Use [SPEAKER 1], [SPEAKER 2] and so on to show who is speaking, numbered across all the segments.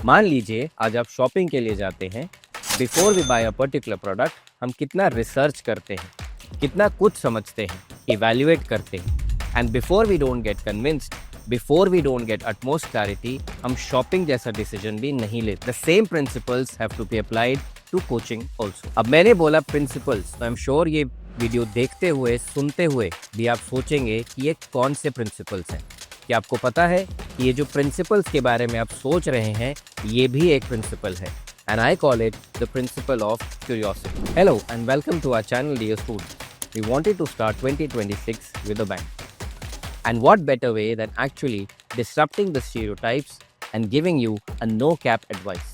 [SPEAKER 1] मान लीजिए आज आप शॉपिंग के लिए जाते हैं। Before we buy a particular product हम कितना रिसर्च करते हैं, कितना कुछ समझते हैं, इवैल्यूएट करते हैं, and before we don't get convinced, before we don't get utmost clarity, हम शॉपिंग जैसा डिसीजन भी नहीं लेते। The same principles have to be applied to coaching also. अब मैंने बोला प्रिंसिपल्स, तो आई एम श्योर ये वीडियो देखते हुए सुनते हुए भी आप सोचेंगे कि ये कौन से प्रिंसिपल्स हैं। क्या आपको पता है कि ये जो प्रिंसिपल्स के बारे में आप सोच रहे हैं ये भी एक प्रिंसिपल है, and I call it the principle of curiosity. Hello and welcome to our channel, dear students. We wanted to start 2026 with a bang. And what better way than actually disrupting the stereotypes and giving you a no-cap advice.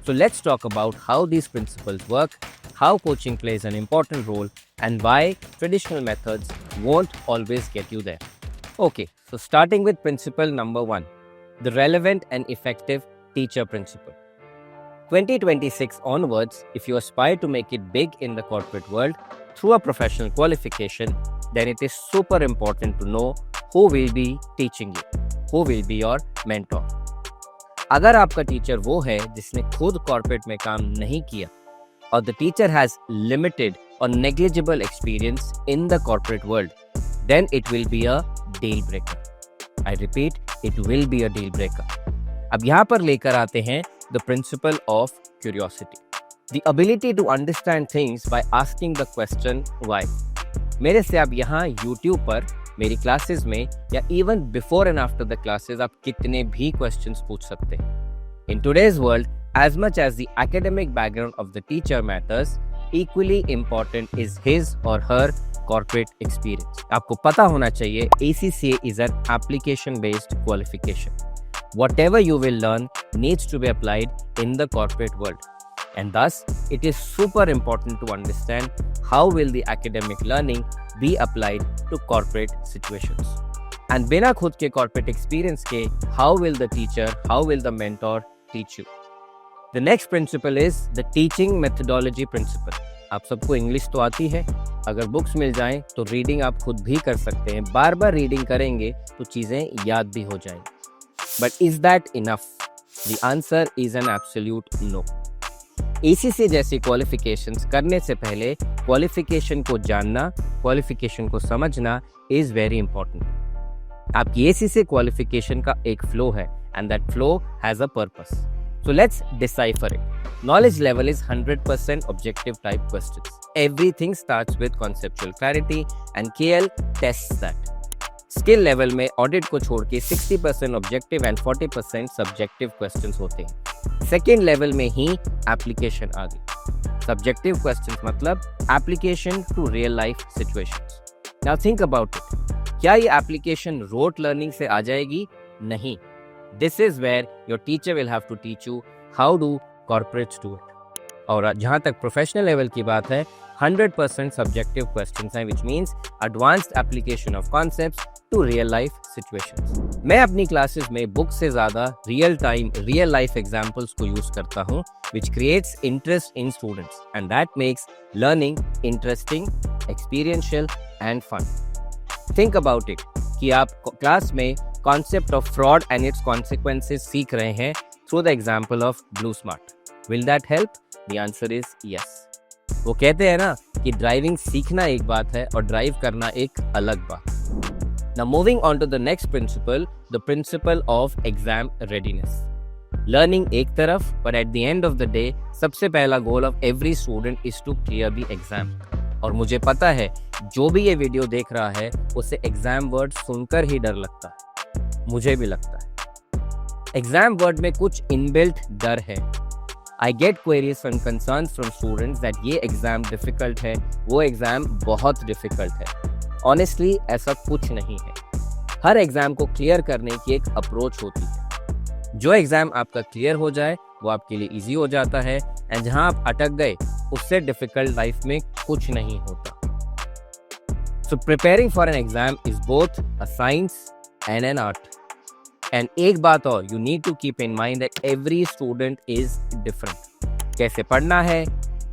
[SPEAKER 1] So let's talk about how these principles work, how coaching plays an important role, and why traditional methods won't always get you there. Okay, so starting with principle number 1, the relevant and effective teacher principle. 2026 onwards, if you aspire to make it big in the corporate world through a professional qualification, then it is super important to know who will be teaching you, who will be your mentor. अगर आपका teacher वो है जिसने खुद corporate में काम नहीं किया और the teacher has limited or negligible experience in the corporate world, then it will be a deal breaker. I repeat, it will be a deal breaker. अब यहाँ पर लेकर आते हैं the principle of curiosity. The ability to understand things by asking the question why. मेरे से आप यहाँ YouTube पर मेरी क्लासेस में या even before and after the classes आप कितने भी questions पूछ सकते हैं. In today's world, as much as the academic background of the teacher matters, equally important is his or her corporate experience. आपको पता होना चाहिए ACCA is an application based qualification. Whatever you will learn needs to be applied in the corporate world, and thus it is super important to understand how will the academic learning be applied to corporate situations. And बिना खुद के corporate experience के how will the teacher, how will the mentor teach you? The next principle is the teaching methodology principle. आप सबको English तो आती है, अगर बुक्स मिल जाएं तो रीडिंग आप खुद भी कर सकते हैं। बार बार रीडिंग करेंगे तो चीज़ें याद भी हो जाएंगी। But is that enough? The answer is an absolute no. ACCA जैसी क्वालिफिकेशंस करने से पहले क्वालिफिकेशन को जानना, क्वालिफिकेशन को समझना is very important. आपकी ACCA क्वालिफिकेशन का एक फ्लो है and that flow has a purpose. So let's decipher it. Knowledge level is 100% objective type questions. Everything starts with conceptual clarity and KL tests that. Skill level में audit को छोड़ के 60% objective and 40% subjective questions होते हैं। Second level में ही application आ गई। Subjective questions मतलब application to real life situations. Now think about it, क्या ये एप्लीकेशन रोट लर्निंग से आ जाएगी? नहीं। This is where your teacher will have to teach you how do corporates do it. और जहाँ तक प्रोफेशनल लेवल की बात है, 100% सब्जेक्टिव क्वेश्चंस हैं, which means advanced application of concepts to real life situations. मैं अपनी क्लासेस में बुक से ज़्यादा real time real life examples को यूज़ करता हूँ, which creates interest in students and that makes learning interesting, experiential and fun. Think about it कि आप क्लास में concept of fraud and its consequences सीख रहे हैं through the example of Blue Smart. Will that help? The answer is yes. वो कहते हैं ना कि ड्राइविंग सीखना एक बात है और ड्राइव करना एक अलग बात। Now moving on to the next principle, the principle of exam readiness. Learning एक तरफ, but at the end of the day, सबसे पहला goal of every student is to clear the exam. और मुझे पता है जो भी ये वीडियो देख रहा है उसे एग्जाम वर्ड सुनकर ही डर लगता है, मुझे भी लगता है। एग्जाम वर्ड में कुछ इनबिल्ट डर है। I get queries and concerns from students that ये एग्ज़ाम डिफ़िकल्ट है, वो एग्ज़ाम बहुत डिफ़िकल्ट है। Honestly, ऐसा कुछ नहीं है। हर एग्ज़ाम को क्लियर करने की एक अप्रोच होती है। जो एग्ज़ाम आपका क्लियर हो जाए वो आपके लिए ईजी हो जाता है, एंड जहाँ आप अटक गए उससे डिफ़िकल्ट लाइफ में कुछ नहीं होता। So preparing for an exam is both a science and an art. And एक बात और, you need to keep in mind that every student is different. कैसे पढ़ना है,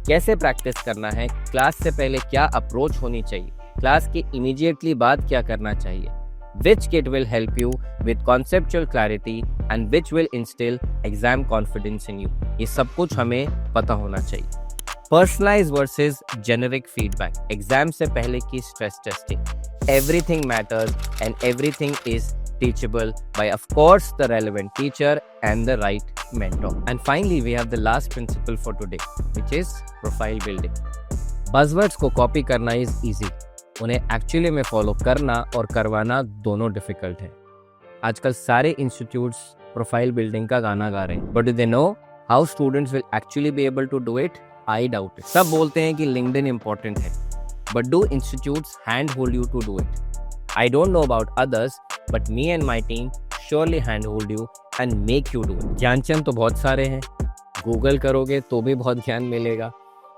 [SPEAKER 1] कैसे प्रैक्टिस करना है, क्लास से पहले क्या अप्रोच होनी चाहिए, क्लास के इमीडिएटली बाद क्या करना चाहिए, which kit will help you with conceptual clarity and which will instill exam confidence in you. ये सब कुछ हमें पता होना चाहिए. Personalized versus generic feedback. Exam से पहले की stress testing. Everything matters and everything is teachable by, of course, the relevant teacher and the right mentor. And finally, we have the last principle for today, which is profile building. Buzzwords को copy करना is easy. उन्हें actually में follow करना और करवाना दोनों difficult है. आजकल सारे इंस्टीट्यूट्स प्रोफाइल बिल्डिंग का गाना गा रहे हैं, but do they know how students will actually be able to do it? I doubt it. सब बोलते हैं कि लिंक्डइन इंपॉर्टेंट है, but do institutes hand hold you to do it? I don't know about others, but me and my team surely hand hold you and make you do it. ज्ञानचंद तो बहुत सारे हैं, गूगल करोगे तो भी बहुत ज्ञान मिलेगा,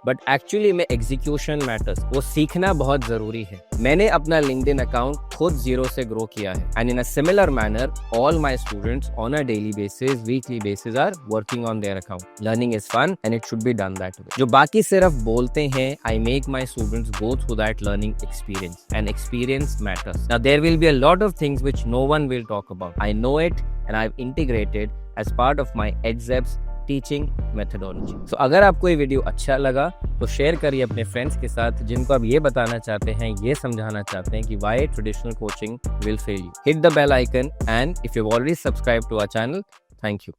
[SPEAKER 1] बट एक्चुअली में एग्जीक्यूशन मैटर्स. वो सीखना बहुत जरूरी है. मैंने अपना लिंक्डइन अकाउंट खुद जीरो से ग्रो किया है, and in a similar manner all my students on a daily basis, weekly basis are working on their account. Learning is fun and it should be done that way. जो बाकी सिर्फ बोलते हैं, I make my students go through that learning experience, and experience matters. Now there will be a lot of things which no one will talk about. I know it and I have integrated as part of my एडजेप्स teaching methodology. So अगर आपको ये video अच्छा लगा तो share करिए अपने friends के साथ जिनको आप ये बताना चाहते हैं, ये समझाना चाहते हैं कि why traditional coaching will fail you. Hit the bell icon and if you already subscribe to our channel, thank you.